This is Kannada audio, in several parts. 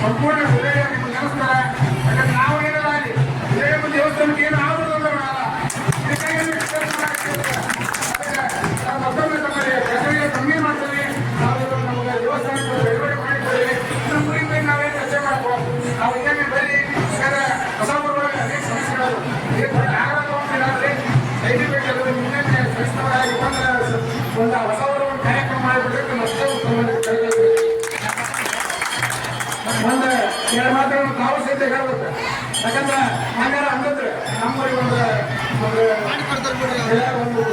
ಸಂಪೂರ್ಣ ಹೃದಯ ನಿಮ್ಗೆ ನಮಸ್ಕಾರ. ಯಾಕಂದ್ರೆ ನಾವು ಏನಲ್ಲ ವಿಜಯಮ್ಮ ದೇವಸ್ಥಾನಕ್ಕೆ ಏನು ಆಗುವುದಿಲ್ಲ ಮತ್ತೊಮ್ಮೆ ತಮ್ಮಲ್ಲಿ ಪ್ರಜೆಗೆ ಕಮ್ಮಿ ಮಾಡ್ತೀವಿ. ನಾವು ನಮಗೆ ದೇವಸ್ಥಾನಕ್ಕೆ ಬಿಡುಗಡೆ ಮಾಡಿದ್ದೀವಿ. ಇನ್ನು ಮುಂದೆ ನಾವೇನು ಚರ್ಚೆ ಮಾಡ್ಬೋದು. ನಾವು ಇನ್ನೊಮ್ಮೆ ಬರೀ ಹೊಸ ಊರುಗಳಲ್ಲಿ ಅನೇಕ ಸಮಸ್ಯೆಗಳು ಆಗಲಾದ್ರೆ ದಯವಿಟ್ಟು ಎಲ್ಲರೂ ಇನ್ನೊಮ್ಮೆ ಸಂಸ್ಥೆಗಳಾಗಿ ಒಂದು ಹೊಸ ಊರನ್ನು ಕಾರ್ಯಕ್ರಮ ಮಾಡಿಬಿಟ್ಟು ಮತ್ತೆ ಒಂದು ಎರಡು ಮಾತುಗಳನ್ನು ತಾವು ಸಹಿತ ಹೇಳ್ಬೇಕು. ಯಾಕಂದ್ರೆ ಹಂಗಾರ ಅಂದಿದ್ರೆ ನಮ್ಮೂರಿಗೆ ಒಂದು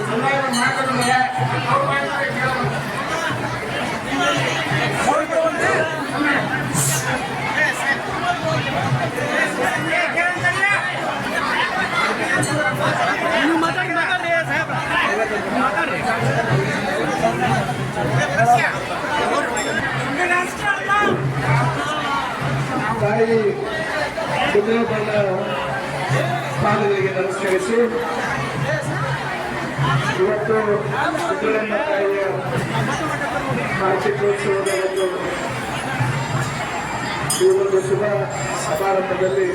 ಸಮುದಾಯ ಮಾಡ್ತಾರೆ ಅವ್ರು ಮಾಡ್ತಾರೆ ಕೇಳಬೇಕು. ತಾಯಿ ಬಣ್ಣ ಪಾದಗಳಿಗೆ ನಮಸ್ಕರಿಸಿ ಇವತ್ತು ಸಿದ್ದರಾಮ ತಾಯಿಯ ಕಾರ್ತಿಕೋತ್ಸವದ ಈ ಒಂದು ಶುಭ ಸಮಾರಂಭದಲ್ಲಿ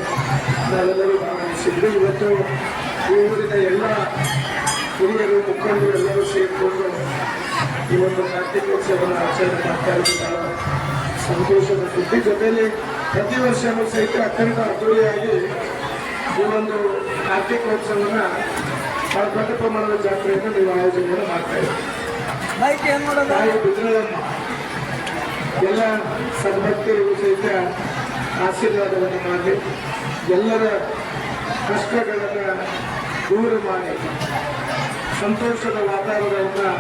ನಾವೆಲ್ಲರೂ ಭಾಗವಹಿಸಿದ್ವಿ. ಇವತ್ತು ಈ ಊರಿನ ಎಲ್ಲ ಹಿರಿಯರು ಮುಖಂಡರು ಎಲ್ಲರೂ ಸೇರಿಕೊಂಡು ಈ ಒಂದು ಕಾರ್ತಿಕೋತ್ಸವವನ್ನು ಆಚರಣೆ ಮಾಡ್ತಾ ಇದ್ದಾರೆ. ಸಂತೋಷದ ಸುದ್ದಿ ಜೊತೆಯಲ್ಲಿ ಪ್ರತಿ ವರ್ಷವೂ ಸಹಿತ ಅತ್ಯಂತ ಅದ್ದೂರಿಯಾಗಿ ಈ ಒಂದು ಕಾರ್ತಿಕೋತ್ಸವವನ್ನು ಬಹಳ ದೊಡ್ಡ ಪ್ರಮಾಣದ ಜಾತ್ರೆಯನ್ನು ನೀವು ಆಯೋಜನೆಯನ್ನು ಮಾಡ್ತಾ ಇದ್ದೀವಿ. ತಾಯಿ ಬಿದ್ರಳಮ್ಮ ಎಲ್ಲ ಸದ್ಭಕ್ತರಿಗೂ ಸಹಿತ ಆಶೀರ್ವಾದವನ್ನು ಮಾಡಿ ಎಲ್ಲರ ಕಷ್ಟಗಳನ್ನು ದೂರ ಮಾಡಿ ಸಂತೋಷದ ವಾತಾವರಣವನ್ನು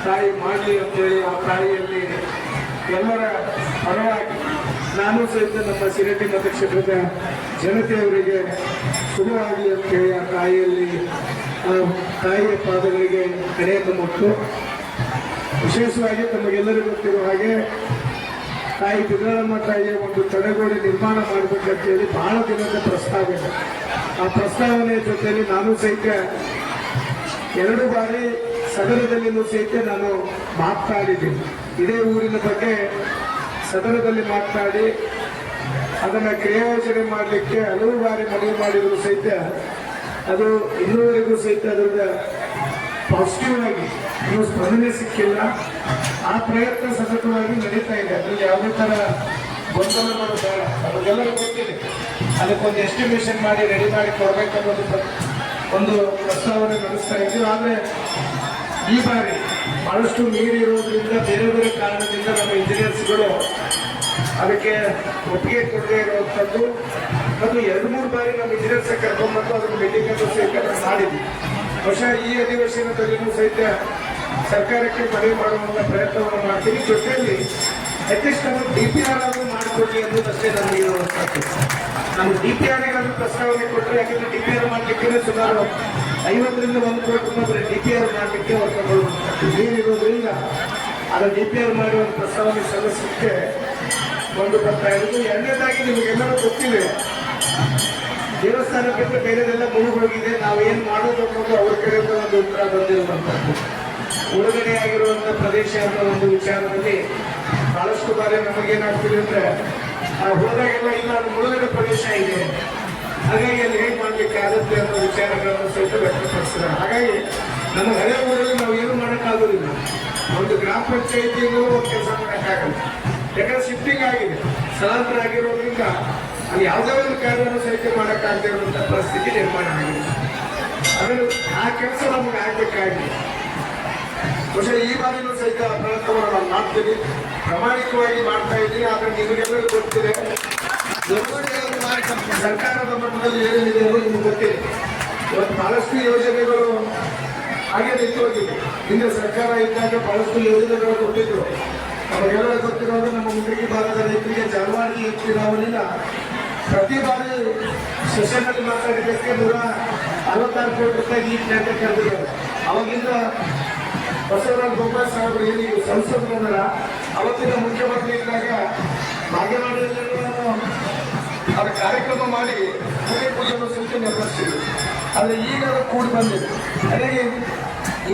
ತಾಯಿ ಮಾಡಲಿ ಅಂತೇಳಿ ಆ ತಾಯಿಯಲ್ಲಿ ಎಲ್ಲರ ಪರವಾಗಿ ನಾನು ಸಹಿತ ನಮ್ಮ ಸಿರಟ್ಟಿ ಮತಕ್ಷೇತ್ರದ ಜನತೆಯವರಿಗೆ ಶುಭವಾಗಲಿ ಅಂತೇಳಿ ಆ ತಾಯಿಯಲ್ಲಿ ತಾಯಿಯ ಪಾದಗಳಿಗೆ ಕರೆಯನ್ನು ಮುಟ್ಟು ವಿಶೇಷವಾಗಿ ತಮಗೆಲ್ಲರಿಗೂ ಗೊತ್ತಿರುವ ಹಾಗೆ ತಾಯಿ ಬಿದ್ರಳಮ್ಮ ತಾಯಿಯ ಒಂದು ತಡೆಗೋಡೆ ನಿರ್ಮಾಣ ಮಾಡಬೇಕಂತೇಳಿ ಬಹಳ ದಿನದ ಪ್ರಸ್ತಾವನೆ. ಆ ಪ್ರಸ್ತಾವನೆ ಜೊತೆಯಲ್ಲಿ ನಾನು ಸಹಿತ 2 ಬಾರಿ ಸದನದಲ್ಲಿನೂ ಸಹಿತ ನಾನು ಮಾತನಾಡಿದ್ದೀನಿ. ಇದೇ ಊರಿನ ಬಗ್ಗೆ ಸದನದಲ್ಲಿ ಮಾತನಾಡಿ ಅದನ್ನು ಕ್ರಿಯಾಯೋಜನೆ ಮಾಡಲಿಕ್ಕೆ ಹಲವು ಬಾರಿ ಮನವಿ ಮಾಡಿದ್ರು ಸಹಿತ ಅದು ಇನ್ನೂವರೆಗೂ ಸಹಿತ ಅದರ ಪಾಸಿಟಿವ್ ಆಗಿ ಇನ್ನೂ ಸ್ಪಂದನೆ ಸಿಕ್ಕಿಲ್ಲ. ಆ ಪ್ರಯತ್ನ ಸತತವಾಗಿ ನಡೀತಾ ಇದೆ. ಅದರಲ್ಲಿ ಯಾವುದೇ ಥರ ಗೊಂದಲ ಮಾಡೋದು ಬೇಡ. ನಮಗೆಲ್ಲರೂ ಗೊತ್ತಿದೆ. ಅದಕ್ಕೊಂದು ಎಸ್ಟಿಮೇಷನ್ ಮಾಡಿ ರೆಡಿ ಮಾಡಿ ಕೊಡಬೇಕನ್ನೋದು ಒಂದು ಪ್ರಸ್ತಾವನೆ ನಡೆಸ್ತಾ ಇದ್ದೀವಿ. ಆದರೆ ಈ ಬಾರಿ ಬಹಳಷ್ಟು ನೀರಿರೋದ್ರಿಂದ ಬೇರೆ ಬೇರೆ ಕಾರಣದಿಂದ ನಮ್ಮ ಇಂಜಿನಿಯರ್ಸ್ಗಳು ಅದಕ್ಕೆ ಒಪ್ಪಿಗೆ ಕೊಡದೇ ಇರುವಂಥದ್ದು ಮತ್ತು 2-3 ಬಾರಿ ನಮ್ಮ ಇಂಜಿನಿಯರ್ಸ್ ಕರ್ಕೊಂಡ್ಬಂದು ಅದನ್ನು ಮೆಡಿಕಲ್ ಸಹಿತ ಮಾಡಿದ್ವಿ. ಬಹುಶಃ ಈ ಅಧಿವೇಶನದಲ್ಲಿಯೂ ಸಹಿತ ಸರ್ಕಾರಕ್ಕೆ ಮನವಿ ಮಾಡುವಂಥ ಪ್ರಯತ್ನವನ್ನು ಮಾಡ್ತೀವಿ. ಜೊತೆಯಲ್ಲಿ ಅಟ್ಲೀಸ್ಟ್ ನಾವು DPR ಆದರೂ ಮಾಡಿಕೊಡ್ಲಿ ಅನ್ನೋದಷ್ಟೇ ನಮಗೆ ಇರುವಂಥದ್ದು. ನಾವು DPR ಪ್ರಸ್ತಾವನೆ ಕೊಟ್ಟರೆ, ಯಾಕೆಂದರೆ DPR ಮಾಡಲಿಕ್ಕೆ ಸುಮಾರು 50ರಿಂದ 1 ಕೋಟಿ ರೂಪಾಯಿ DPR ಮಾಡಲಿಕ್ಕೆ ಅವ್ರು ತಗೊಳ್ಳುವಂಥದ್ದು ನೀರಿರೋದ್ರಿಂದ ಅದು DPR ಮಾಡಿ ಒಂದು ಪ್ರಸ್ತಾವನೆ ಸಲ್ಲಿಸಲಿಕ್ಕೆ ಒಂದು ಬರ್ತಾ ಇರೋದು. ಎರಡನೇದಾಗಿ ನಿಮಗೆಲ್ಲರೂ ಗೊತ್ತಿದೆ, ದೇವಸ್ಥಾನ ಬಿಟ್ಟು ಬೇರೆದೆಲ್ಲ ಮುಳುಗೋಗಿದೆ. ನಾವೇನು ಮಾಡೋದು ಅನ್ನೋದು ಅವ್ರ ಕಡೆಯಿಂದ ಒಂದು ಉತ್ತರ ಬಂದಿರುವಂಥದ್ದು. ಮುಳುಗಡೆಯಾಗಿರುವಂಥ ಪ್ರದೇಶ ಅನ್ನೋ ಒಂದು ವಿಚಾರದಲ್ಲಿ ಬಹಳಷ್ಟು ಬಾರಿ ನಮಗೇನಾಗ್ತಿದೆ ಅಂದರೆ ಹೋದಾಗೆಲ್ಲ ಇಲ್ಲ ಅದು ಮುಳುಗಡೆ ಪ್ರದೇಶ ಇದೆ, ಹಾಗಾಗಿ ಅಲ್ಲಿ ಹೇಗೆ ಮಾಡಲಿಕ್ಕೆ ಆಗುತ್ತೆ ಅನ್ನೋ ವಿಚಾರಗಳನ್ನು ಸಹಿತ ವ್ಯಕ್ತಪಡಿಸಿದ್ದಾರೆ. ಹಾಗಾಗಿ ನಮ್ಮ ಹಳೆ ಊರಲ್ಲಿ ನಾವು ಏನು ಮಾಡೋಕ್ಕಾಗೋದಿಲ್ಲ. ಒಂದು ಗ್ರಾಮ ಪಂಚಾಯಿತಿಗೂ ಒಂದು ಕೆಲಸ ಮಾಡೋಕ್ಕಾಗಲ್ಲ. ಯಾಕಂದ್ರೆ ಶಿಫ್ಟಿಂಗ್ ಆಗಿದೆ, ಸ್ಥಳಾಂತರ ಆಗಿರೋದ್ರಿಂದ ಅಲ್ಲಿ ಯಾವುದೇ ಒಂದು ಕಾರ್ಯವನ್ನು ಸಹಿತ ಮಾಡೋಕ್ಕಾಗದೇ ಇರುವಂಥ ಪರಿಸ್ಥಿತಿ ನಿರ್ಮಾಣ ಆಗಿದೆ. ಅದನ್ನು ಆ ಕೆಲಸ ನಮಗೆ ಆಗಬೇಕಾಗಿದೆ. ಬಹುಶಃ ಈ ಬಾರಿನೂ ಸಹಿತ ಪ್ರಯತ್ನವನ್ನು ನಾನು ಮಾಡ್ತೀನಿ, ಪ್ರಾಮಾಣಿಕವಾಗಿ ಮಾಡ್ತಾ ಇದ್ದೀನಿ. ಆದರೆ ನಿಮಗೆಲ್ಲರೂ ಗೊತ್ತಿದೆ ಸರ್ಕಾರದ ಮಟ್ಟದಲ್ಲಿ ಏನೇನಿದೆ ಅನ್ನೋದು ನಿಮ್ಗೆ ಗೊತ್ತಿದೆ. ಇವತ್ತು ಬಹಳಷ್ಟು ಯೋಜನೆಗಳು ಹಾಗೆ ನಿಂತು ಹೋಗಿದೆ. ಹಿಂದೆ ಸರ್ಕಾರ ಇದ್ದಾಗ ಬಹಳಷ್ಟು ಯೋಜನೆಗಳು ಕೊಟ್ಟಿದ್ರು. ನಮಗೆಲ್ಲ ಗೊತ್ತಿರೋದು ನಮ್ಮ ಮುಂಡಗಿ ಭಾಗದ ರೈತರಿಗೆ ಜಲವಾಣಿ ಚುನಾವಣೆಯ ಪ್ರತಿ ಬಾರಿ ಸೆಷನ್ನಲ್ಲಿ ಮಾತಾಡಿದ್ದಕ್ಕೆ 166 ಕೋಟಿ ರೂಪಾಯಿ ಈ ಟೆಂಡರ್ ಕರೆದಿದ್ದಾರೆ. ಅವಾಗಿಂದ ಬಸವರಾಜ ಬೊಮ್ಮಾಯಿ ಸಾಹೇಬರು ಏನೀಗ ಸಂಸದರ ಅವತ್ತಿನ ಮುಖ್ಯಮಂತ್ರಿ ಇದ್ದಾಗ ಭಾಗ್ಯವಾಡಿಯಲ್ಲಿ ಅದರ ಕಾರ್ಯಕ್ರಮ ಮಾಡಿ ಭೂಮಿ ಪೂಜೆಯನ್ನು ಸಹಿತ ನೆರವೇರಿಸಿದ್ರು. ಆದರೆ ಈಗ ಅದು ಕೂಡಿ ಬಂದಿದೆ. ನನಗೆ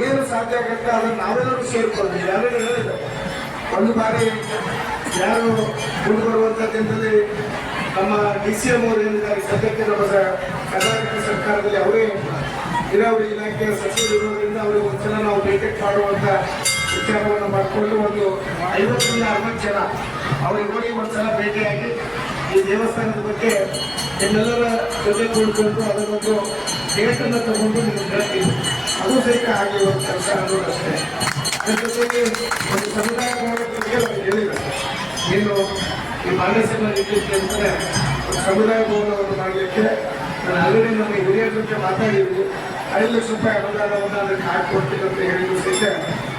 ಏನು ಸಾಧ್ಯ ಆಗುತ್ತೆ ಅದನ್ನು ನಾವೆಲ್ಲರೂ ಸೇರಿಕೊಳ್ಳಿ. ಯಾರು ಹೇಳಿದ್ರು ಒಂದು ಬಾರಿ ಯಾರು ಮುಂದೆ ಬರುವಂಥ ದಿನದಲ್ಲಿ ನಮ್ಮ DCM ಅವರು ಹೇಳಿದ್ದಾರೆ, ಸದ್ಯಕ್ಕೆ ನಮ್ಮ ಕರ್ನಾಟಕ ಸರ್ಕಾರದಲ್ಲಿ ಅವರೇ ನೀರಾವರಿ ಇಲಾಖೆಯ ಸಚಿವರಿರೋದ್ರಿಂದ ಅವರಿಗೆ ಒಂದ್ಸಲ ನಾವು ಭೇಟಿ ಮಾಡುವಂಥ ವಿಚಾರವನ್ನು ಮಾಡಿಕೊಂಡು ಒಂದು 50 ರಿಂದ 60 ಜನ ಅವರಿಗೆ ಹೋಗಿ ಒಂದ್ಸಲ ಭೇಟಿಯಾಗಿ ಈ ದೇವಸ್ಥಾನದ ಬಗ್ಗೆ ನಿಮ್ಮೆಲ್ಲರ ಜೊತೆ ಕೂಡಿಕೊಂಡು ಅದನ್ನೊಂದು ಡೇಟನ್ನು ತಗೊಂಡು ನಿಮಗೆ ಹೇಳ್ತೀವಿ. ಅದು ಸಹಿತ ಆಗಿರುವ ಕೆಲಸ ಅನ್ನೋದಷ್ಟೇ. ಅದರ ಜೊತೆಗೆ ಒಂದು ಸಮುದಾಯ ಭವನದ ಬಗ್ಗೆ ಅವರು ಹೇಳಿದ್ದಾರೆ, ಏನು ಈ ಬಾಲಸೇನ ರೀತಿಯಲ್ಲಿ ಅಂದರೆ ಒಂದು ಸಮುದಾಯ ಭವನವನ್ನು ಮಾಡಲಿಕ್ಕೆ ನಾನು ಆಲ್ರೆಡಿ ನಮ್ಮ ಹಿರಿಯರ ಜೊತೆ ಮಾತಾಡಿದ್ದೀನಿ. 5 ಲಕ್ಷ ರೂಪಾಯಿ ಅನುದಾನವನ್ನು ಅದಕ್ಕೆ ಹಾಕಿಕೊಡ್ತೀನಿ ಅಂತ ಹೇಳಿದ್ರು ಸಹಿತ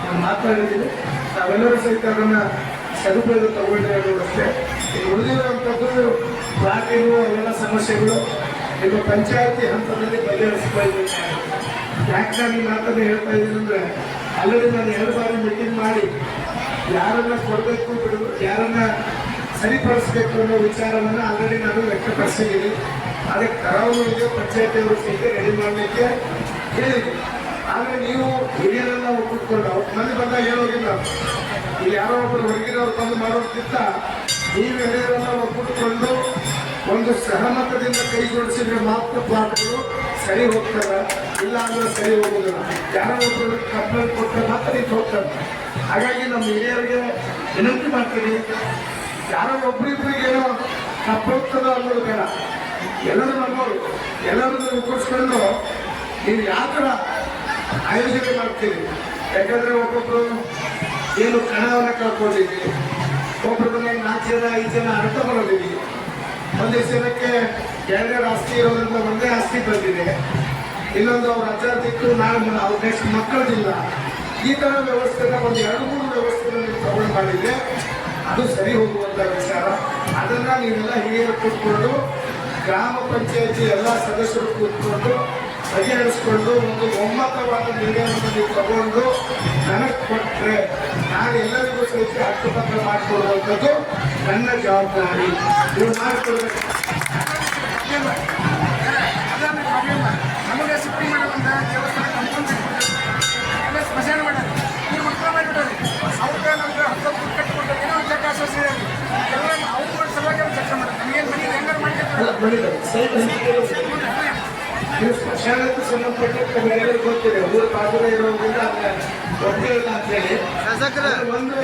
ನಾನು ಮಾತಾಡಿದ್ದೀನಿ. ನಾವೆಲ್ಲರೂ ಸಹಿತ ಅದನ್ನು ಸದುಪಯೋಗ ತಗೊಂಡ್ರೆ ಅನ್ನೋದಷ್ಟೇ. ಈಗ ಉಳಿದಿರುವಂಥದ್ದು ಬಾಕಿರು ಅವೆಲ್ಲ ಸಮಸ್ಯೆಗಳು ನಿಮ್ಮ ಪಂಚಾಯತಿ ಹಂತದಲ್ಲಿ ಬಗೆಹರಿಸಬೇಕಾಗಿದೆ. ಯಾಕೆ ನಾನು ಈ ಮಾತನ್ನು ಹೇಳ್ತಾ ಇದ್ದೀನಿ ಅಂದರೆ ಆಲ್ರೆಡಿ ನಾನು 2 ಬಾರಿ ಮೀಟಿಂಗ್ ಮಾಡಿ ಯಾರನ್ನ ಕೊಡಬೇಕು ಬಿಡಬೇಕು, ಯಾರನ್ನ ಸರಿಪಡಿಸಬೇಕು ಅನ್ನೋ ವಿಚಾರವನ್ನು ಆಲ್ರೆಡಿ ನಾನು ವ್ಯಕ್ತಪಡಿಸಿದ್ದೀನಿ. ಅದಕ್ಕೆ ಕರಾವಳಿಗೆ ಪಂಚಾಯತಿಯವರು ಸಹಿತ ರೆಡಿ ಮಾಡಲಿಕ್ಕೆ ಹೇಳಿದ್ದೀನಿ. ಆದರೆ ನೀವು ಹಿರಿಯರೆಲ್ಲ ಒಪ್ಪಿಕೊಂಡು ಅವ್ರು ಮಂದಿ ಬಂದಾಗ ಹೇಳೋಗಿಲ್ಲ. ಇಲ್ಲಿ ಯಾರೋ ಒಬ್ಬರು ಹೊರಗಿನವ್ರು ಬಂದು ಮಾಡೋದಕ್ಕಿಂತ ನೀವು ಹಿರಿಯರೆಲ್ಲ ಒಪ್ಪಿಕೊಂಡು ಒಂದು ಸಹಮತದಿಂದ ಕೈ ಜೋಡಿಸಿದ್ರೆ ಮಾತ್ರ ಪ್ಲಾಟ್ಗಳು ಸರಿ ಹೋಗ್ತವೆ, ಇಲ್ಲ ಅಂದ್ರೆ ಸರಿ ಹೋಗೋದಿಲ್ಲ. ಯಾರೋ ಒಬ್ಬರು ಕಂಪ್ಲೇಂಟ್ ಕೊಟ್ಟರೆ ಮಾತ್ರ ನಿಂತು ಹೋಗ್ತದೆ. ಹಾಗಾಗಿ ನಮ್ಮ ಹಿರಿಯರಿಗೆ ವಿನಂತಿ ಮಾಡ್ತೀನಿ, ಯಾರೋ ಒಬ್ಬರಿಬ್ಬರಿಗೆ ಏನೋ ತಪ್ಪೋಗ್ತದ ಅನ್ನೋದು ಬೇಡ. ಎಲ್ಲರೂ ನಮ್ಮವರು ಎಲ್ಲರನ್ನು ಉಪರಿಸ್ಕೊಂಡು ನೀವು ಯಾವ ಥರ ಆಯೋಜನೆ ಮಾಡ್ತೀರಿ. ಯಾಕಂದರೆ ಒಬ್ಬೊಬ್ಬರು ಏನು ಕಣವನ್ನು ಕಳ್ಕೊಂಡಿದ್ದೀವಿ, ಒಬ್ಬರ ಮನೆಗೆ 4 ಜನ 5 ಜನ ಅರ್ಥ ಬರೋದಿದ್ದೀವಿ. ಒಂದಿಷ್ಟು ಜನಕ್ಕೆ 2 ಆಸ್ತಿ ಇರೋದ್ರಿಂದ ಒಂದೇ ಆಸ್ತಿ ಬಂದಿದೆ, ಇನ್ನೊಂದು ಅವ್ರ ಅಜ್ಜಾರ್ದಿತ್ತು, ನಾಳೆ ಅವ್ರ ನೆಕ್ಸ್ಟ್ ಮಕ್ಕಳದಿಲ್ಲ. ಈ ಥರ ವ್ಯವಸ್ಥೆನ ಒಂದು 2-3 ವ್ಯವಸ್ಥೆನ ನೀವು ತಗೊಂಡು ಮಾಡಿದ್ರೆ ಅದು ಸರಿ ಹೋಗುವಂಥ ವಿಚಾರ. ಅದನ್ನು ನೀವೆಲ್ಲ ಹಿರಿಯರು ಕೂತ್ಕೊಂಡು ಗ್ರಾಮ ಪಂಚಾಯತಿ ಎಲ್ಲ ಸದಸ್ಯರು ಕೂತ್ಕೊಂಡು ಬಗೆಹರಿಸ್ಕೊಂಡು ಒಂದು ಒಮ್ಮತವಾದ ನಿರ್ಣಯವನ್ನು ನೀವು ತಗೊಂಡು ನನಗೆ ಕೊಟ್ಟರೆ ನಾನು ಎಲ್ಲರಿಗೂ ಸಹಿತ ಹಕ್ಕುಪತ್ರ ಮಾಡಿಕೊಡುವಂಥದ್ದು ನನ್ನ ಜವಾಬ್ದಾರಿ. ನೀವು ಮಾಡಿಕೊಡ್ಬೇಕು. ನಮಗೆ ಶಿಫ್ಟಿ ಮಾಡೋ ಒಂದು ದೇವಸ್ಥಾನ ಕಂಪೌಂಡ್ ಎಲ್ಲ ಸ್ಮಶಾನ ಮಾಡೋದು ನೀವು ಮಕ್ಕಳ ಮಾಡಿಬಿಡೋದು. ಅವ್ರಿಗೆ ನಮ್ಗೆ 10 ಫುಟ್ ಕಟ್ಟಿಕೊಟ್ಟು ಏನೋ ಒಂದು ಚಕ್ಕ ಆಶ್ವಾಸ ಎಲ್ಲ ಅವ್ರ ಸಲುವಾಗಿ ಅವ್ರು ಚರ್ಚೆ ಮಾಡೋದು. ನಮಗೇನು ಮನೆ ಹೆಂಗಾರು ನೀವು ಸ್ಮಶಾನಕ್ಕೆ ಸಂಬಂಧಪಟ್ಟ ಬೇರೆ ಗೊತ್ತಿದೆ, ಊರು ಬಾಗಿಲ ಇರೋದ್ರಿಂದ ಒಬ್ಬರೇ ಇಲ್ಲ ಅಂತೇಳಿ ಒಂದು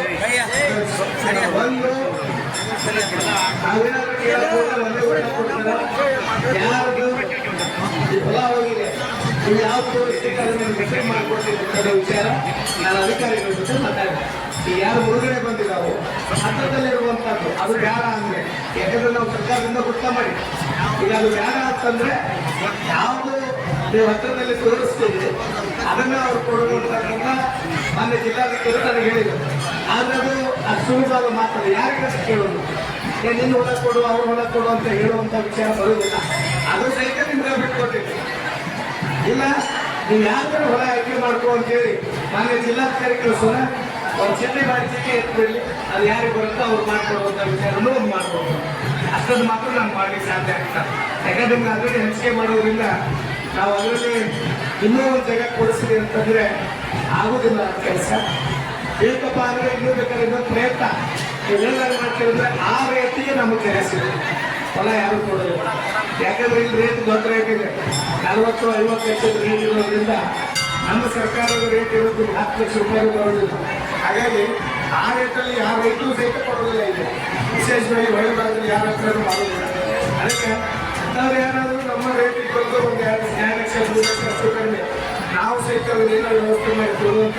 ನಾವೇನಾದ್ರೂ ಕೇಳಬಹುದು. ಯಾರು ಈ ಹೊಲ ಹೋಗಿದೆ, ನೀವು ಯಾವ ತೋರಿಸ್ತೀವಿ ಅದನ್ನು ಮೆಸೇಜ್ ಮಾಡಿಕೊಡ್ತೀವಿ ವಿಚಾರ ನಾನು ಅಧಿಕಾರಿಗಳ ಜೊತೆ ಮಾತಾಡಿದೆ. ಈಗ ಯಾರು ಮುಳುಗಡೆ ಬಂದಿದ್ದಾವೆ ಹತ್ತಿರದಲ್ಲಿರುವಂಥದ್ದು ಅದು ಬೇಡ ಅಂದರೆ, ಯಾಕಂದ್ರೆ ನಾವು ಸರ್ಕಾರದಿಂದ ಗುರ್ತ ಮಾಡಿ ಈಗ ಅದು ಬೇಡ ಅಂತಂದ್ರೆ ಯಾವುದು ನೀವು ಹತ್ತಿರದಲ್ಲಿ ತೋರಿಸ್ತೀವಿ ಅದನ್ನು ಅವ್ರು ಕೊಡುವಂಥದ್ದನ್ನ ಮಾನ್ಯ ಜಿಲ್ಲಾಧಿಕಾರಿ ನನಗೆ ಹೇಳಿದರು. ಆದರೆ ಅದು ಸುಲಭವಾದ ಮಾತಲ್ಲ. ಯಾರಿಗೆ ಕೇಳೋದು ನಿನ್ನ ಹೊಲ ಕೊಡು ಅವ್ರ ಹೊಲ ಕೊಡು ಅಂತ ಹೇಳುವಂಥ ವಿಚಾರ ಬರುವುದಿಲ್ಲ. ಅದು ಸಹಿತ ನಿಮ್ಗೆ ಬಿಟ್ಕೊಟ್ಟಿದ್ವಿ. ಇಲ್ಲ ನೀವು ಯಾವ ಥರ ಹೊಲ ಆಯ್ಕೆ ಮಾಡ್ಕೋ ಅಂತೇಳಿ ಮಾನ್ಯ ಜಿಲ್ಲಾಧಿಕಾರಿ ಕಳಿಸೋಣ, ಅವ್ರು ಚಿಂತೆ ಮಾಡಿ ಚಿಂತೆ ಎತ್ಬಿಡಲಿ, ಅದು ಯಾರಿಗೆ ಬರುತ್ತೋ ಅವ್ರು ಮಾಡ್ಕೊಡುವಂಥ ವಿಚಾರನೂ ಒಂದು ಮಾಡ್ಬೋದು. ಅಷ್ಟೊಂದು ಮಾತ್ರ ನಾನು ಮಾಡಲಿಕ್ಕೆ ಸಾಧ್ಯ ಆಗ್ತದೆ. ಯಾಕಂದ್ರೆ ನಿಮ್ಗೆ ಅದರಲ್ಲಿ ಹಂಚಿಕೆ ಮಾಡೋದ್ರಿಂದ ನಾವು ಅದರಲ್ಲಿ ಇನ್ನೂ ಒಂದು ಜಾಗ ಕೊಡಿಸ್ತೀವಿ ಅಂತಂದರೆ ಆಗೋದಿಲ್ಲ ಕೆಲಸ. ಬೇಕಪ್ಪ ಅಂದರೆ ಇನ್ನೂ ಬೇಕಾದ್ರೆ ಇನ್ನೊಂದು ಪ್ರಯತ್ನ ನೀವೆಲ್ಲರೂ ಮಾಡ್ತೀರಂದ್ರೆ ಆ ರೇಟಿಗೆ ನಮಗೆ ಕೆಲಸಿದೆ. ಹೊಲ ಯಾರು ಕೊಡೋದಿಲ್ಲ. ಯಾಕಂದ್ರೆ ಇಲ್ಲಿ ರೇಟ್ ದೊಡ್ಡ ರೇಟ್ ಇದೆ, 40-50 ಲಕ್ಷದ ರೇಟ್ ಇರೋದ್ರಿಂದ ನಮ್ಮ ಸರ್ಕಾರದ ರೇಟ್ ಇರೋದು 10 ಲಕ್ಷ ರೂಪಾಯಿ ಬರೋದಿಲ್ಲ. ಹಾಗಾಗಿ ಆ ರೇಟಲ್ಲಿ ಯಾವ ರೈತರು ಸಹಿತ ಕೊಡೋದಿಲ್ಲ. ಇದೆ ವಿಶೇಷವಾಗಿ ಹೊಳೆಬಾರದಲ್ಲಿ ಯಾರ ಹತ್ರ ಮಾಡೋದಿಲ್ಲ. ಅದಕ್ಕೆ ಅಂಥವ್ರು ಯಾರಾದರೂ ನಮ್ಮ ರೇಟಿಗೆ ಬಂದು ಒಂದು 2 ಲಕ್ಷ 3 ಲಕ್ಷ ಅಷ್ಟು ಕಡಿಮೆ ನಾವು ಸಹಿತ ಏನೋ ವ್ಯವಸ್ಥೆ ಮಾಡಿ ಕೊಡುವಂಥ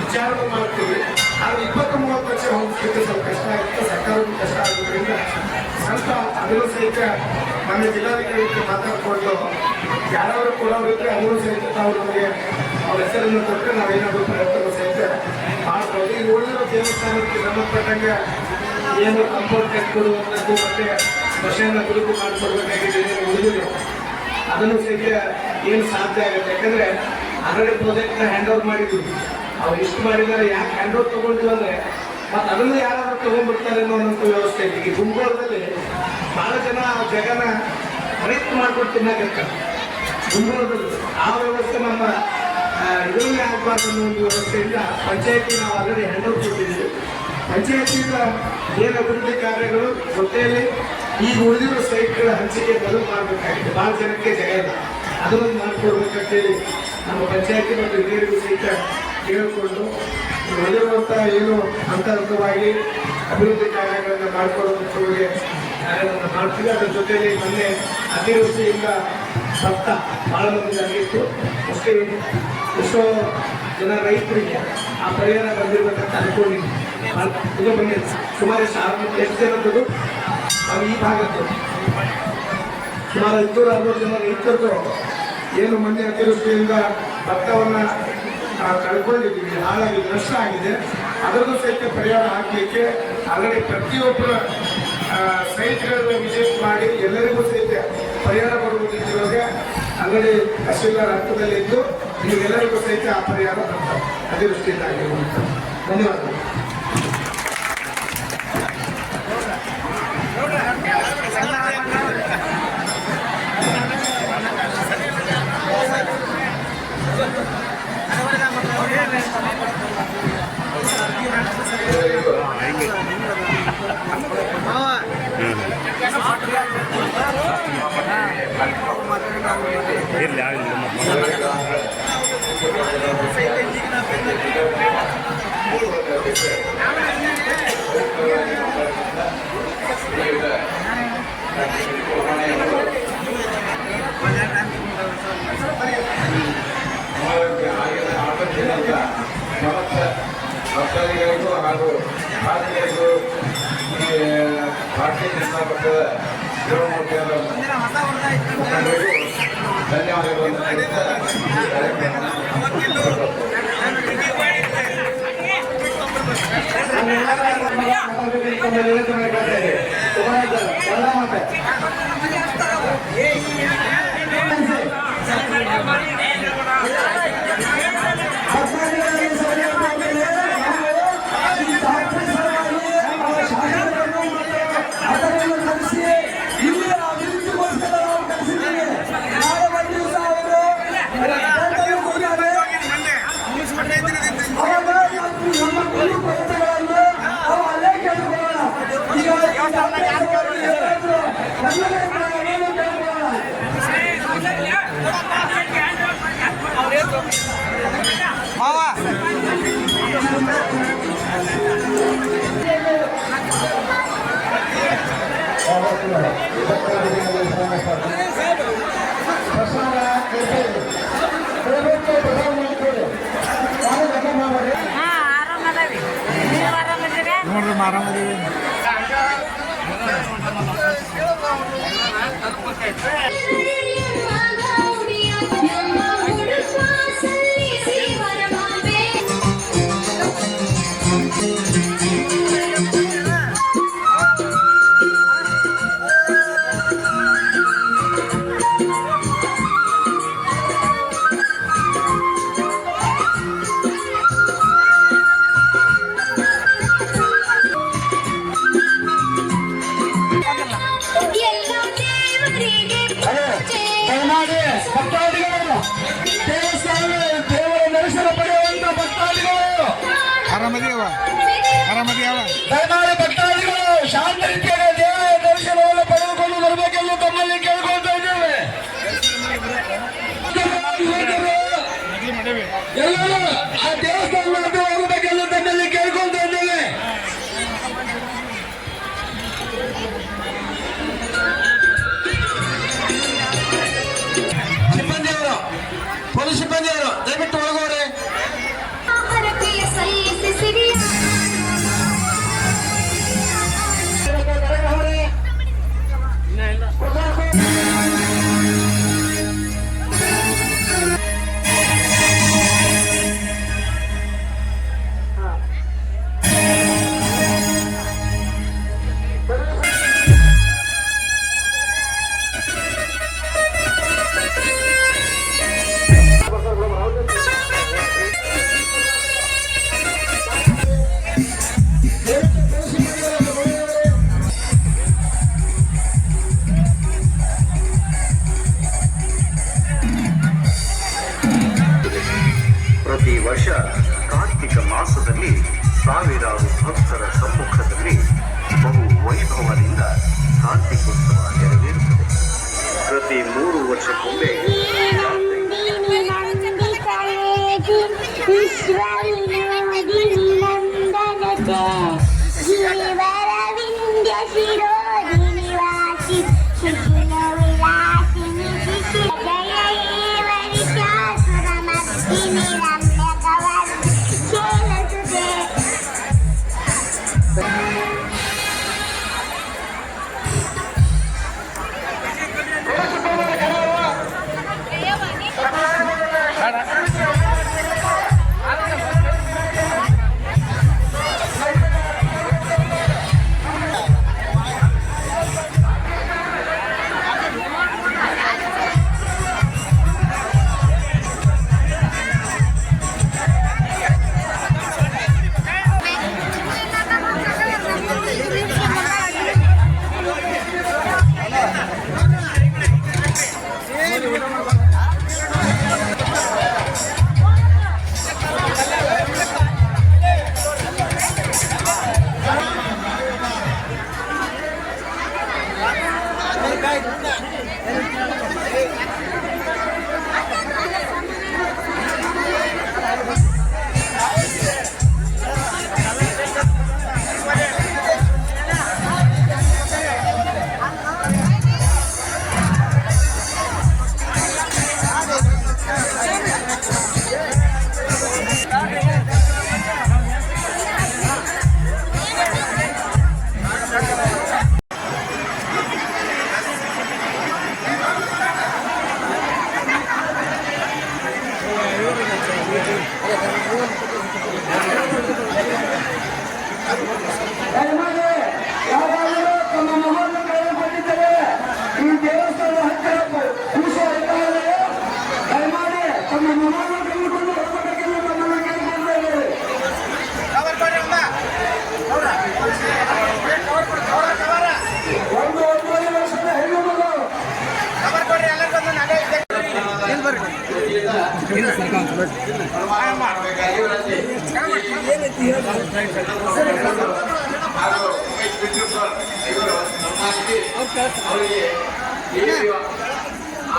ವಿಚಾರವನ್ನು ಮಾಡ್ತೀವಿ. ಆದರೆ 20-30 ಲಕ್ಷ ಹೋಗ್ಲಿಕ್ಕೆ ಸ್ವಲ್ಪ ಕಷ್ಟ ಆಗುತ್ತೆ, ಸರ್ಕಾರಕ್ಕೂ ಕಷ್ಟ ಆಗೋದ್ರಿಂದ ಸ್ವಲ್ಪ ಅದನ್ನು ಸಹಿತ ನಮ್ಮ ಜಿಲ್ಲಾಧಿಕಾರಿಗೆ ಮಾತಾಡಿಕೊಂಡು ಯಾರಾದರೂ ಕೊಡೋರಿದ್ರೆ ಅದನ್ನು ಸಹಿತ ತಾವು ನಮಗೆ ಅವ್ರ ಹೆಸರನ್ನು ಕೊಟ್ಟರೆ ನಾವೇನಾದರೂ ಪ್ರಯತ್ನ ಸಹಿತ ಮಾಡ್ಬೋದು. ಈಗ ಉಳಿದಿರೋ ದೇವಸ್ಥಾನಕ್ಕೆ ಸಂಬಂಧಪಟ್ಟಂಗೆ ಏನು ಕಂಪೌಂಡ್ ಟೆಸ್ಟ್ ಕೊಡುವಂಥದ್ದು ಮತ್ತು ಸ್ಮಶಾನ ಅಭಿವೃದ್ಧಿ ಮಾಡಿಕೊಡ್ಬೇಕಾಗಿದೆ ಏನು ಉಳಿದಿದೆ ಅದನ್ನು ಸಹಿತ ಏನು ಸಾಧ್ಯ ಆಗುತ್ತೆ. ಯಾಕಂದರೆ ಆಲ್ರೆಡಿ ಪ್ರಾಜೆಕ್ಟ್ನ ಹ್ಯಾಂಡ್ ಓವರ್ ಮಾಡಿದ್ವಿ. ಅವ್ರು ಇಷ್ಟು ಮಾಡಿದ್ದಾರೆ, ಯಾಕೆ ಹ್ಯಾಂಡ್ ಓವರ್ ತೊಗೊಂಡಿವಿ ಅಂದರೆ ಮತ್ತು ಅದನ್ನು ಯಾರಾದ್ರೂ ತೊಗೊಂಡ್ಬಿಡ್ತಾರೆ ಅನ್ನೋಂಥ ವ್ಯವಸ್ಥೆ ಇದೆ. ಈ ಗುಂಗೋಳದಲ್ಲಿ ಭಾಳ ಜನ ಆ ಜಗನ ಪ್ರಯತ್ನ ಮಾಡ್ಕೊಂಡು ತಿನ್ನಕತ್ತಾರೆ ಗುಂಗೋಳದಲ್ಲಿ. ಆ ವ್ಯವಸ್ಥೆ ನಮ್ಮ ಇದರಲ್ಲಿ ಆಗಬಾರ್ದು ಅನ್ನೋ ಒಂದು ವ್ಯವಸ್ಥೆಯಿಂದ ಪಂಚಾಯತಿ ನಾವು ಆಲ್ರೆಡಿ ಹ್ಯಾಂಡ್ ಓವರ್ ಕೊಟ್ಟಿದ್ದೀವಿ. ಪಂಚಾಯತಿಯಿಂದ ಏನು ಅಭಿವೃದ್ಧಿ ಕಾರ್ಯಗಳು ಜೊತೆಯಲ್ಲಿ ಈಗ ಉಳಿದಿರೋ ಸೈಟ್ಗಳ ಹಂಚಿಕೆ ಮೊದಲು ಮಾಡಬೇಕಾಗಿದೆ. ಭಾಳ ಜನಕ್ಕೆ ಜಾಗ ಇಲ್ಲ, ಅದನ್ನು ಮಾಡಿಕೊಡ್ಬೇಕಂತೇಳಿ ನಮ್ಮ ಪಂಚಾಯತಿ ಮತ್ತು ಹಿರಿಯರಿಗೂ ಸಹಿತ ಕೇಳಿಕೊಂಡು ಉಳಿದಿರುವಂಥ ಏನು ಹಂತವಾಗಿ ಅಭಿವೃದ್ಧಿ ಕಾರ್ಯಗಳನ್ನು ಮಾಡಿಕೊಡುವಂಥವ್ರಿಗೆ ಕಾರ್ಯವನ್ನು ಮಾಡ್ತೀವಿ. ಅದರ ಜೊತೆಯಲ್ಲಿ ಮೊನ್ನೆ ಅತಿವೃಷ್ಟಿಯಿಂದ ಭತ್ತ ಭಾಳ ಮಂದಿ ಆಗಿತ್ತು. ಅಷ್ಟೇ ಎಷ್ಟೋ ಜನ ರೈತರಿಗೆ ಆ ಪರಿಹಾರ ಬಂದಿರಬೇಕಂತ ಅನ್ಕೊಂಡಿದ್ವಿ. ಇದು ಬಂದಿಲ್ಲ ಸುಮಾರು ಎಷ್ಟು ಜನದ್ದು ನಾವು ಈ ಭಾಗದ್ದು ಸುಮಾರು 560 ಜನ ರೈತರದ್ದು ಏನು ಮೊನ್ನೆ ಅತಿವೃಷ್ಟಿಯಿಂದ ಭತ್ತವನ್ನು ಕಳ್ಕೊಂಡಿದ್ದೀವಿ, ಹಾಳಾಗಿ ನಷ್ಟ ಆಗಿದೆ. ಅದರದ್ದು ಸಹಿತ ಪರಿಹಾರ ಹಾಕಲಿಕ್ಕೆ ಆಲ್ರೆಡಿ ಪ್ರತಿಯೊಬ್ಬರ ಸೈಟ್ಗಳನ್ನು ವಿಸಿಟ್ ಮಾಡಿ ಎಲ್ಲರಿಗೂ ಸಹಿತ ಪರಿಹಾರ ಬರುವ ನಿಟ್ಟಿನೊಳಗೆ ಆಲ್ರೆಡಿ ತಹಶೀಲ್ದಾರ್ ಹಂತದಲ್ಲಿದ್ದು ನಿಮಗೆಲ್ಲರಿಗೂ ಸಹಿತ ಆ ಪರಿಹಾರ ಬರ್ತಾರೆ ಅತಿವೃಷ್ಟಿಯಿಂದ ಆಗಿರುವಂಥ. ಧನ್ಯವಾದಗಳು. ಭಕ್ತಾದಿಗಳಿಗೂ ಹಾಗೂ ಭಾರತೀಯರಿಗೂ ಭಾರತೀಯ ಜನತಾ ಪಕ್ಷದ ಯುವಮೋರ್ಚಾದ ಮುಖಂಡರಿಗೂ ಧನ್ಯವಾದಗಳನ್ನು ನೀಡುತ್ತಾ ದಯಮಾಡಿ ಭಕ್ತಾದಿಗಳು ಶಾಂತ ರೀತಿಯಲ್ಲಿ ದೇವರ ದರ್ಶನವನ್ನು ಪಡೆದುಕೊಂಡು ಬರಬೇಕೆಂದು ತಮ್ಮಲ್ಲಿ ಕೇಳಿಕೊಳ್ತಾ ಇದ್ದೇವೆ. ಎಲ್ಲರೂ ಆ ದೇವಸ್ಥಾನಕ್ಕೆ ಹೋಗಬೇಕೆಂದು ತಮ್ಮಲ್ಲಿ ಕೇಳಿಕೊಳ್ತಾ ಇದ್ದೇವೆ. ವರ್ಷ ಕಾರ್ತಿಕ ಮಾಸದಲ್ಲಿ ಸಾವಿರಾರು ಭಕ್ತರ ಸಮ್ಮುಖದಲ್ಲಿ ಬಹು ವೈಭವದಿಂದ ಕಾರ್ತಿಕೋತ್ಸವ ನೆರವೇರುತ್ತದೆ. ಪ್ರತಿ 3 ವರ್ಷಕ್ಕೊಮ್ಮೆ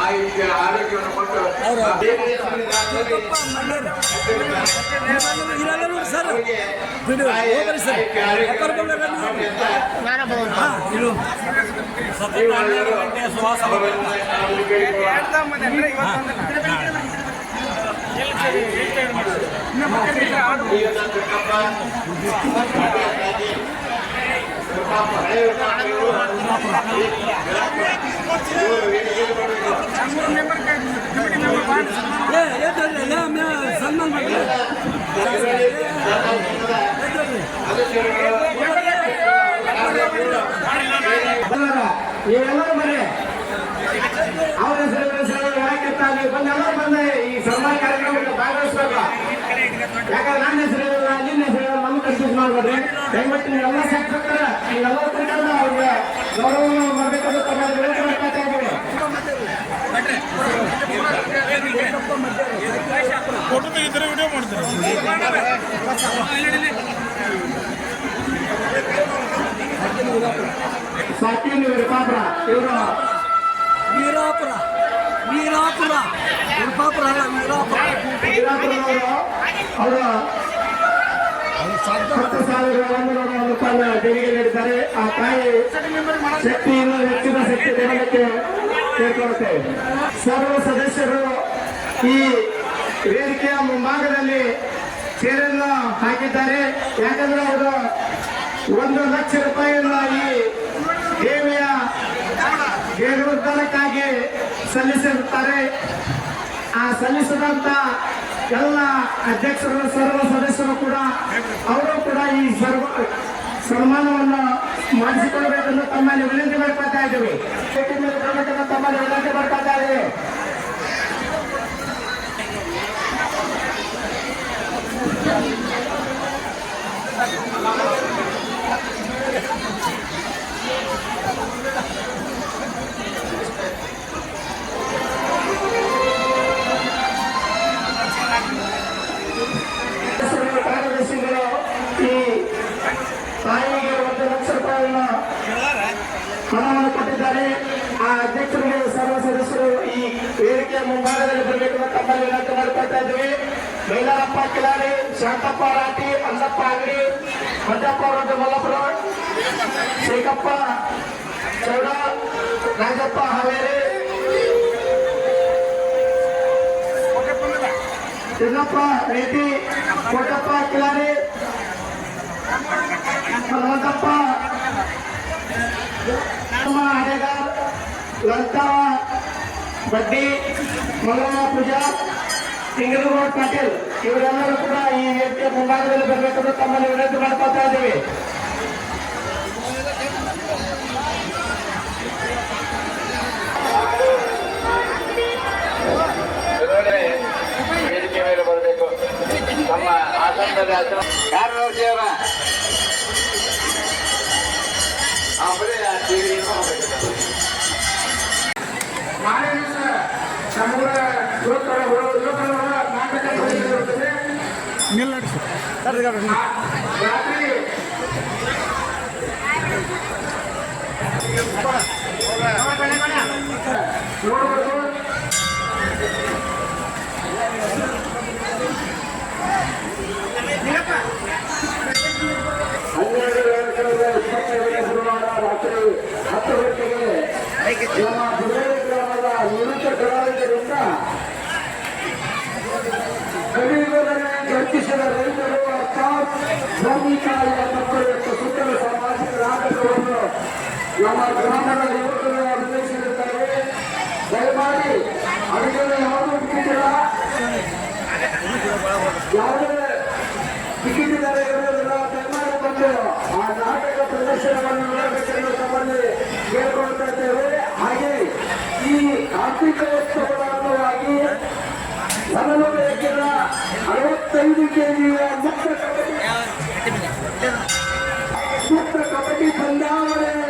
ಅವರಿಗೆ ಆರೋಗ್ಯವನ್ನು ಕೊಟ್ಟು ನೀವೆಲ್ಲರೂ ಬನ್ನಿ. ಅವರ ಹೆಸರು ಯಾಕೆ ಬಂದೆಲ್ಲರೂ ಬಂದೆ ಈ ಸನ್ಮಾನ ಕಾರ್ಯಕ್ರಮಕ್ಕೆ ಭಾಗವಹಿಸ್ಬೇಕು. ಯಾಕಂದ್ರೆ ನನ್ನ ಹೆಸರಿಲ್ಲ, ನಿನ್ನ ಹೆಸರು ನಮ್ಮ ಕನ್ಫ್ಯೂಸ್ ಮಾಡ್ಬೇಡ್ರಿ. ದಯವಿಟ್ಟು ನೀವೆಲ್ಲ ಶಾಸಕರ ನೀವೆಲ್ಲ ತಿಳ್ಕೊಂಡು ಅವ್ರಿಗೆ ಗೌರವವನ್ನು ಮಾಡಬೇಕಂತ ತಮ್ಮ ವಿನಂತಿ ಮಾಡ್ತಾ ಇದ್ದೀವಿ. ಫೋಟೋ ತೆಗಿತಾರೆ, ವಿಡಿಯೋ ಮಾಡ್ತಾರೆ. ಸಾಕಿನ್ ವಿರುಪಾಪುರ ಇವರು ವೀರಾಪುರ ವೀರಾಪುರದವರು ಅವರು 10,101 ರೂಪಾಯಿನ ದೇಣಿಗೆ ನೀಡಿದ್ದಾರೆ. ಆ ತಾಯಿ ಶಕ್ತಿಯನ್ನು ಹೆಚ್ಚಿನ ಶಕ್ತಿ ದೇವಕ್ಕೆ ಕೇಳ್ಕೊಳ್ತೇವೆ. ಸರ್ವ ಸದಸ್ಯರು ಈ ವೇದಿಕೆಯ ಮುಂಭಾಗದಲ್ಲಿ ಚೇರನ್ನು ಹಾಕಿದ್ದಾರೆ. ಯಾಕಂದ್ರೆ ಅವರು 1 ಲಕ್ಷ ರೂಪಾಯಿಯನ್ನ ಈ ದೇವಿಯ ದೇವೋದ್ಧಾರಕ್ಕಾಗಿ ಸಲ್ಲಿಸಿರುತ್ತಾರೆ. ಆ ಸಲ್ಲಿಸಿದಂತ ಎಲ್ಲ ಅಧ್ಯಕ್ಷರು ಸರ್ವ ಸದಸ್ಯರು ಕೂಡ ಅವರು ಕೂಡ ಈ ಸನ್ಮಾನವನ್ನು ಮಾಡಿಸಿಕೊಳ್ಳಬೇಕೆಂದು ತಮ್ಮಲ್ಲಿ ವಿನಂತಿ ಮಾಡ್ಕೊಳ್ತಾ ಇದ್ದೀವಿ. ತಮ್ಮಲ್ಲಿ ವಿನಂತಿ ಮಾಡ್ಕೊಳ್ತಾ ಇದ್ದೀವಿ. ವೇದಿಕೆ ಮುಂಭಾಗದಲ್ಲಿ ಬರಬೇಕು ಅಂತ ತಮ್ಮಲ್ಲಿ ವಿನಂತಿ ಮಾಡಿಕೊಳ್ತಾ ಇದ್ವಿ. ಮೈಲಾರಪ್ಪ ಕಿಲಾರಿ, ಶಾಂತಪ್ಪ ರಾಟಿ, ಅಂದಪ್ಪ ಅಂಗಡಿ, ಮಂಜಪ್ಪ ಅವರದ್ದು ಮಲ್ಲಪುರ, ಶೇಖಪ್ಪ ಚೌಡ, ರಾಜಪ್ಪ ಹಾವೇರಿ, ಚಿನ್ನಪ್ಪ ರೇಟಿ, ಕೋಟಪ್ಪ ಕಿಲಾರಿ, ಹನುಮಂತಪ್ಪ ಹಡೇಗಾರ್, ಲಂಕಾವ ಬಡ್ಡಿ, ಮಂಗಳಮ್ಮ ಪೂಜಾ, ಸಿಂಗನಗೌಡ ಪಾಟೀಲ್ ಇವರೆಲ್ಲರೂ ಕೂಡ ಈ ವೇದಿಕೆ ಮುಂಭಾಗದಲ್ಲಿ ಬರಬೇಕೆಂದು ತಮ್ಮಲ್ಲಿ ವಿನಂತಿ ಮಾಡ್ಕೊಳ್ತಾ ಇದ್ದೀವಿ. ವೇದಿಕೆ ಮೇಲೆ ಬರಬೇಕು. ನಮ್ಮ ಆಸನದಲ್ಲಿ ಯಾರು ನೋಡ್ತೀವರ ನಾಳೆ ದಿವಸ ನಮ್ಮೂರ ಯುವಕರ ನಾಟಕ ಇರುತ್ತದೆ. ರಾತ್ರಿ ನೋಡ್ಬೋದು. ರಾತ್ರಿ 10 ಗಂಟೆಗೆ ನಮ್ಮ ಬುಡೇರಿ ಗ್ರಾಮದ ನಿವೃತ್ತ ಕಲಾವಿದರಿಂದ ಗಡಿಗಳನ್ನು ಚರ್ಚಿಸಿದ ರೈತರು ಅರ್ಥಾತ್ ಭೂಮಿಕಾಯಿಯ ಮಕ್ಕಳು ಸುತ್ತಲ ಸಾಮಾಜಿಕ ನಾಟಕವನ್ನು ನಮ್ಮ ಗ್ರಾಮದ ಯುವಕರು ಅಭಿನಯಿಸಿರುತ್ತಾರೆ. ದಯಮಾಡಿ ಅಡುಗೆಗಳು ಯಾವುದು ಟಿಕೆಟಿಲ್ಲ, ಯಾವುದೇ ಟಿಕೆಟ್ ಇದ್ದಾರೆ ಇರುವುದಿಲ್ಲ. ದಯಮಾಡಿ ಬಂದು ಆ ನಾಟಕ ಪ್ರದರ್ಶನವನ್ನು ನೋಡಬೇಕೆಂದು ತಮ್ಮಲ್ಲಿ ಕೇಳಿಕೊಳ್ತಾ ಇದ್ದೇವೆ. ಹಾಗೆ ಈ ಕಾರ್ತಿಕೋತ್ಸವದ ಅಂಗವಾಗಿ ಸದನ ಬೇಕಿನ 65 ಕೆಜಿಯ ಮುಕ್ತ ಕಬಡ್ಡಿ ಪಂದ್ಯಾವಳಿಯನ್ನು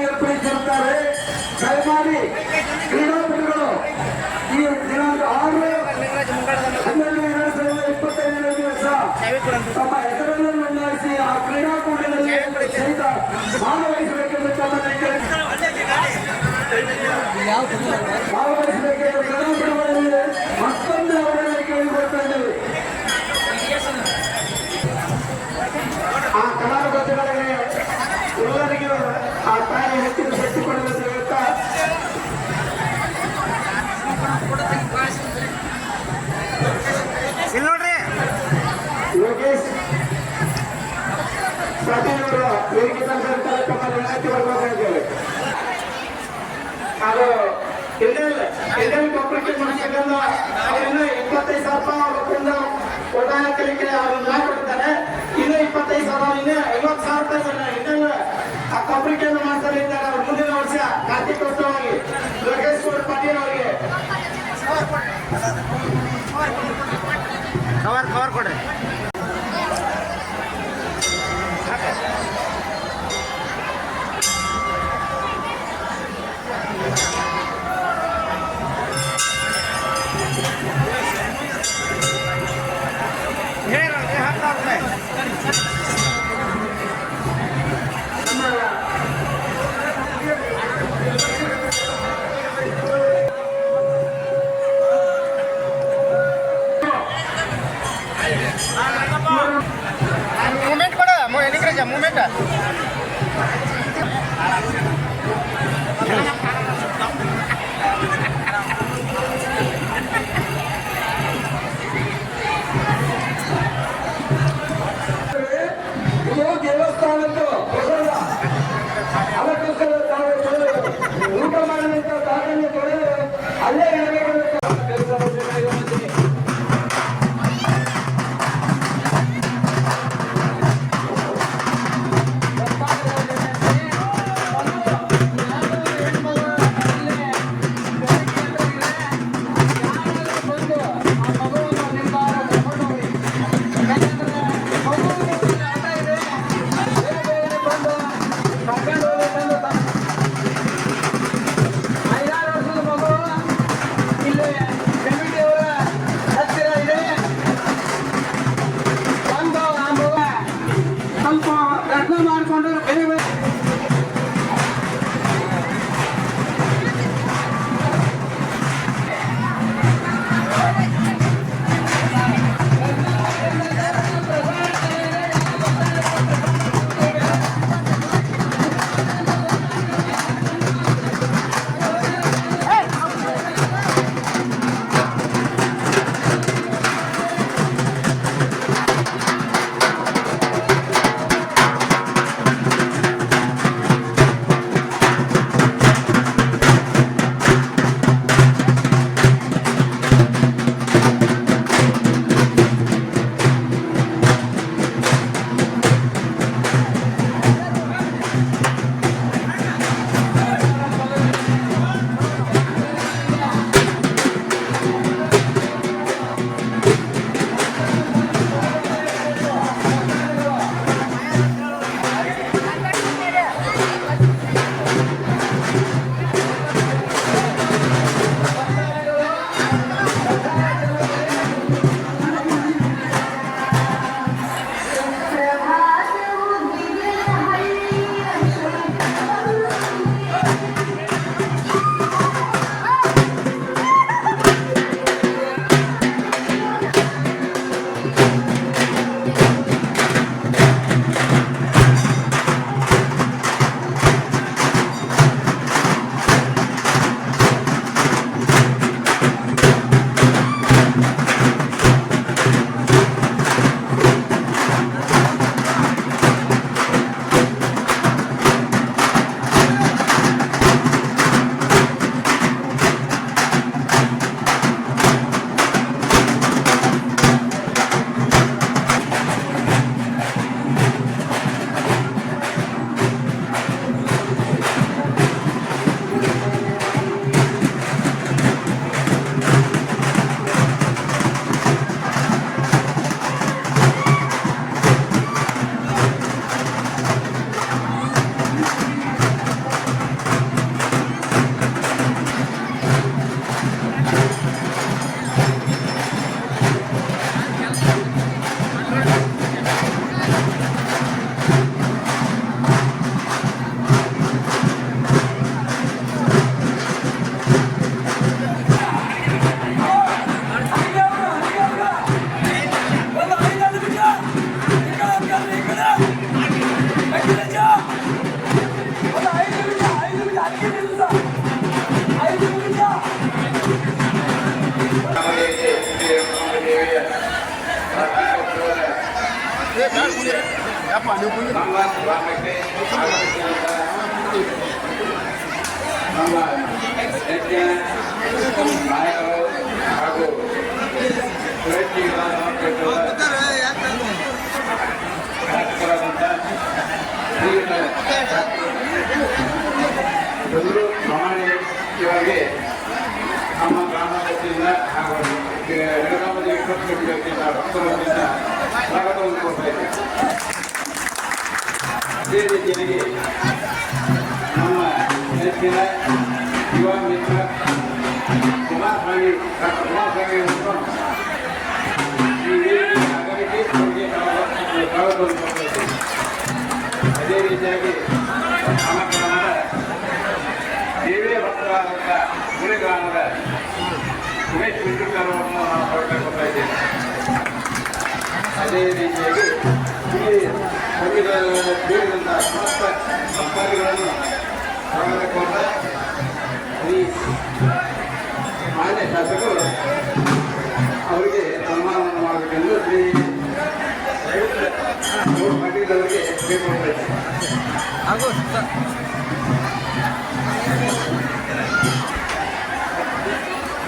ಏರ್ಪಡಿಸಿರುತ್ತಾರೆ. ದಯಮಾಡಿ ಕ್ರೀಡಾಪಟುಗಳು ಈ ದಿನಾಂಕ 6/12/2025 ದಿವಸ ತಮ್ಮ ಹೆಸರನ್ನು ನೋಂದಾಯಿಸಿ ಆ ಕ್ರೀಡಾಕೂಟದಲ್ಲಿ ಸಹಿತ ಭಾಗವಹಿಸಬೇಕೆಂದು ತಮ್ಮಲ್ಲಿ ಭಾಗವಹಿಸಬೇಕೆಂದು ಕ್ರೀಡಾಪಟುಗಳಲ್ಲಿ ಮತ್ತೊಂದು ಅವರಲ್ಲಿ ಕೇಳಿಕೊಳ್ತಾ ಇದ್ದೇವೆ. ಆ ಕಲಾವಿದರಿಗೆ ಎಲ್ಲರಿಗೂ ಆ ತಾಯಿ ಹೆಚ್ಚಿನ ಶಕ್ತಿ ಕೊಡಲು ಸಿಗುತ್ತಾ ಇಲ್ಲಿ ನೋಡ್ರಿ ಯೋಗೇಶ್ ಪಾಟೀಲ್ ವೇದಿಕೆ ತಮ್ಮಲ್ಲಿ ವಿನಂತಿ ಮಾಡ್ಕೊಳ್ತಾ ಇದ್ದೇವೆ. ಅದು ಇಂಡಿಯನ್ ಕಾಂಪಿಟೇಷನ್ ಮಾಡಿಕೊಂಡು ಅವರಿಂದ 25,000 ಅವರಿಂದ ಒಟ್ಟಾರೆ ಕಲಿಕೆ ಅವ್ರನ್ನ ಕೊಡ್ತಾರೆ. ಇನ್ನು 25,000 ಇನ್ನು 50,000 ರೂಪಾಯಿ ಇಂಡಿಯನ್ ಆ ಕಾಂಪಿಟೇಷನ್ ಮಾಡ್ತಾರೆ ಇದ್ದಾರೆ. ಅವ್ರ ಮುಂದಿನ ವರ್ಷ ಕಾರ್ತಿಕೋತ್ಸವವಾಗಿ ಯೋಗೇಶ್ ಪಾಟೀಲ್ ಅವರಿಗೆ ಕವರ್ ಕೊಡ್ರಿ. ಮೂಮೆಂಟ್ ಕೊಡ ಮೂಮೆಂಟ್ ಇದು ದೇವಸ್ಥಾನದ್ದು ಪ್ರಸಾದ. ಅದಕ್ಕೋಸ್ಕರ ತಾವು ಊಟ ಮಾಡಿದಂತ ತಾಟನ್ನು ತೊಳೆದು ಅಲ್ಲೇ ಇಡಬೇಕು. ನಮ್ಮ ಗ್ರಾಮಕ್ಕೆ ಆಗಮಿಸಿದಂತ ನಮ್ಮ ನೆಚ್ಚಿನ ನಾಯಕರು ಹಾಗೂ ಸುರೇಶಿ ವಿಧಾನಸಭಾ ಕ್ಷೇತ್ರದ ಶಾಸಕರಾದಂಥ ಎಲ್ಲರೂ ಪ್ರಾಮಾಣಿಕವಾಗಿ ನಮ್ಮ ಗ್ರಾಮ ವತಿಯಿಂದ ಹಾಗೂ ಬೆಳಗಾವಿ ವಿಶ್ವಕರ್ಮ ವತಿಯಿಂದ ಭಕ್ತರ ವತಿಯಿಂದ ಸ್ವಾಗತವನ್ನು ಕೊಡ್ತಾ ಇದ್ದೇವೆ. ಅದೇ ರೀತಿಯಾಗಿ ನಮ್ಮ ನೆಚ್ಚಿನ ಯುವ ಮಿತ್ರ ಕುಮಾರಸ್ವಾಮಿ ಡಾಕ್ಟರ್ ಕುಮಾರಸ್ವಾಮಿ ಅವರು ಈ ವೇದಿಕೆಗೆ ಆಗಮಿಸಿ ಅವರಿಗೆ ಸ್ವಾಗತವನ್ನು ಕೊಡ್ತಾ ಇದ್ದೇವೆ. ಅದೇ ರೀತಿಯಾಗಿ ನಮ್ಮ ಗ್ರಾಮದ ದೇವಿಯ ಭಕ್ತರಾದಂಥ ಮುಳಿ ಗ್ರಾಮದ ಉಮೇಶ್ ವಿಶ್ವಕರ್ ಅವರನ್ನು ನಾವು ಸ್ವಾಗತ ಕೊಡ್ತಾ ಇದ್ದೇವೆ. ಅದೇ ರೀತಿಯಾಗಿ ಇಲ್ಲಿ ಸೇರಿದಂಥ ಸಮಸ್ತ ಭಕ್ತಾದಿಗಳನ್ನು ಸ್ವಾಗತ ಕೊಡ್ತಾ ಈ ಮಾನ್ಯ ಶಾಸಕರು ಅವರಿಗೆ ಸನ್ಮಾನವನ್ನು ಮಾಡಬೇಕೆಂದು ಶ್ರೀ ಪಾಟೀಲ್ ಅವರಿಗೆ ಕೇಳಿಕೊಳ್ತಾ ಇದ್ದೇನೆ.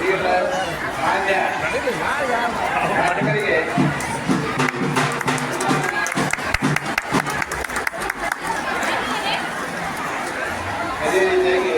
ಈಗ ಮಾನ್ಯ ನಾಟಕರಿಗೆ ಅದೇ ರೀತಿಯಾಗಿ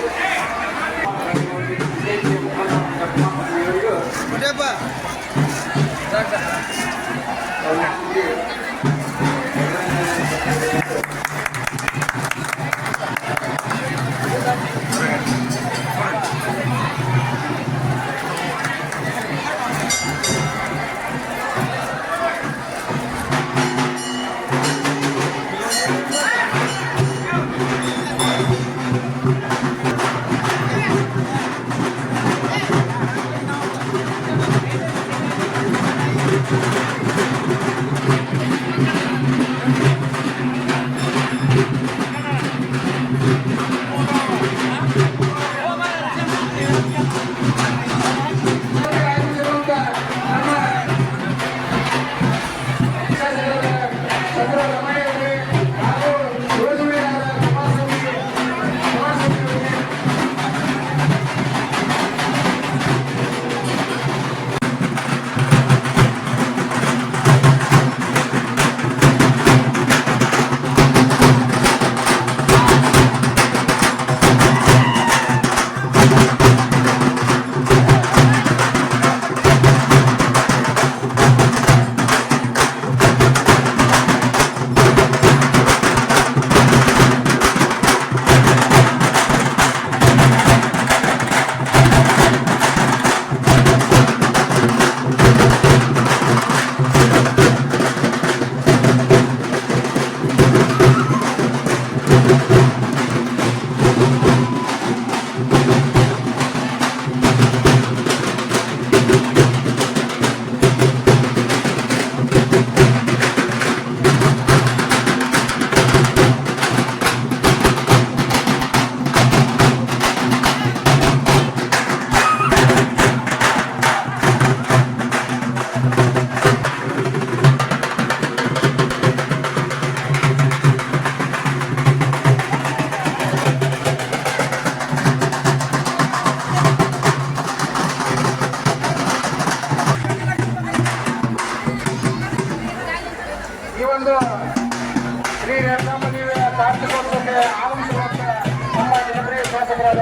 ಈ ಒಂದು ಶ್ರೀ ರೇಣುಕಾಂಬ ದೇವಿಯ ಕಾರ್ತಿಕೋತ್ಸವಕ್ಕೆ ಆಗಮಿಸಿರುವಂತ ನಮ್ಮ ಜನಪ್ರಿಯ ಶಾಸಕರಾದ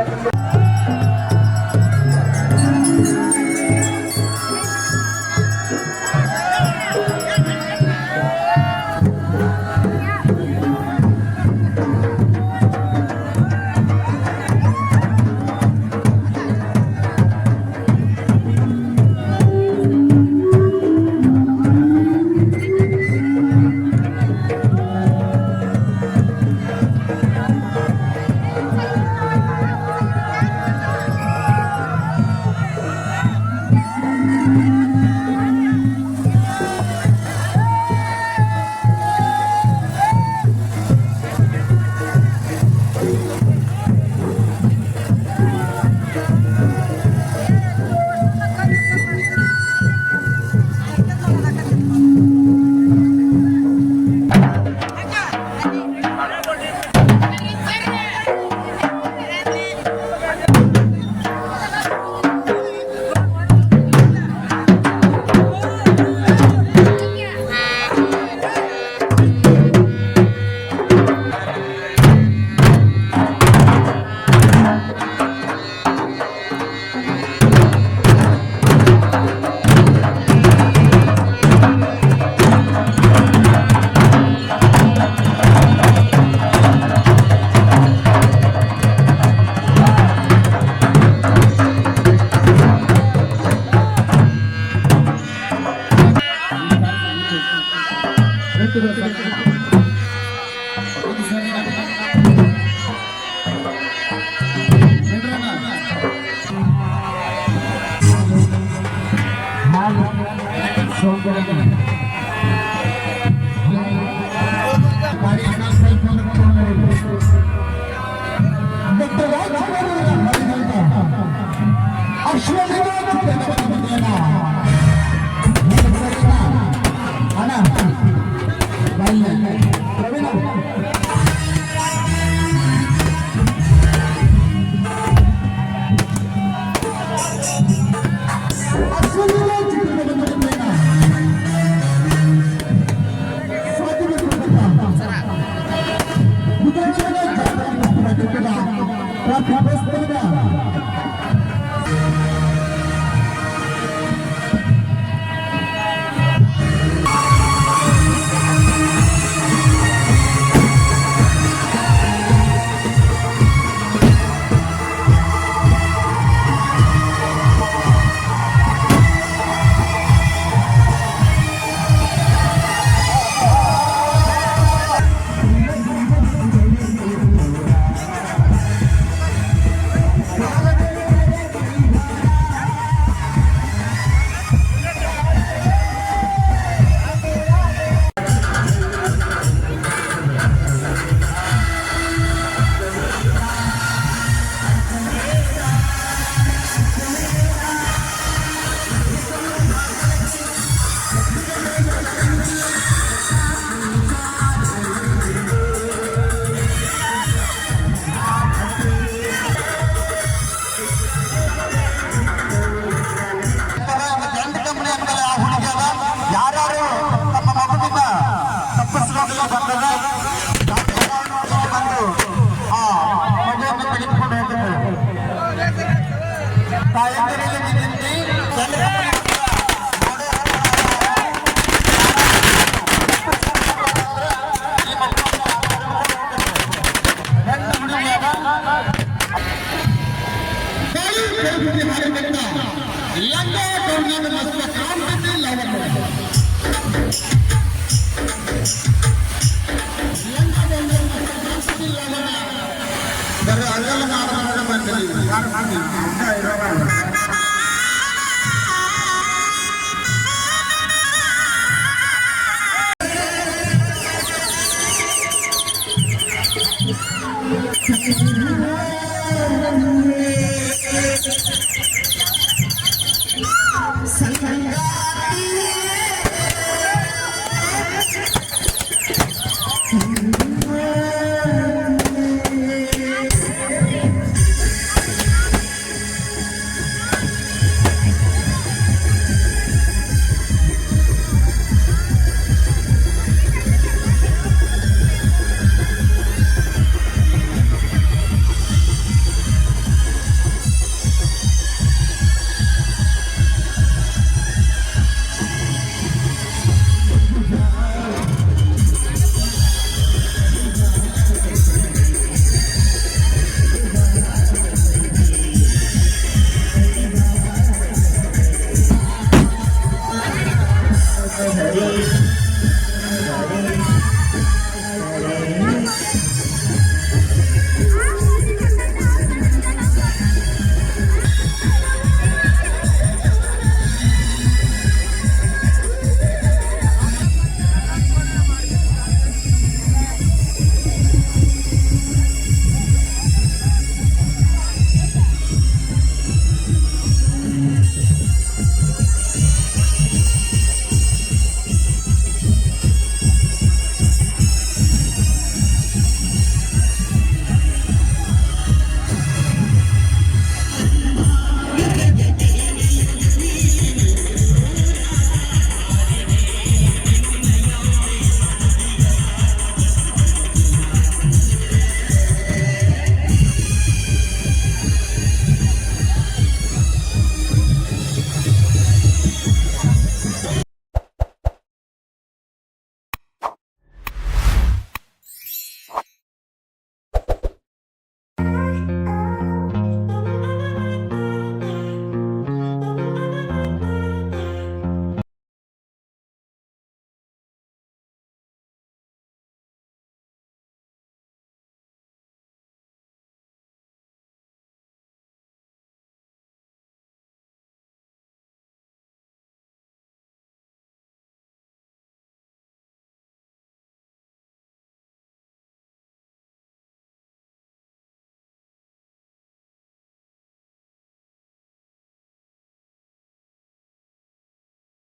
ಬರೀ ಅಲ್ಲೆಲ್ಲ ಮಾತನಾಡ ಬಂದಿಲ್ಲ.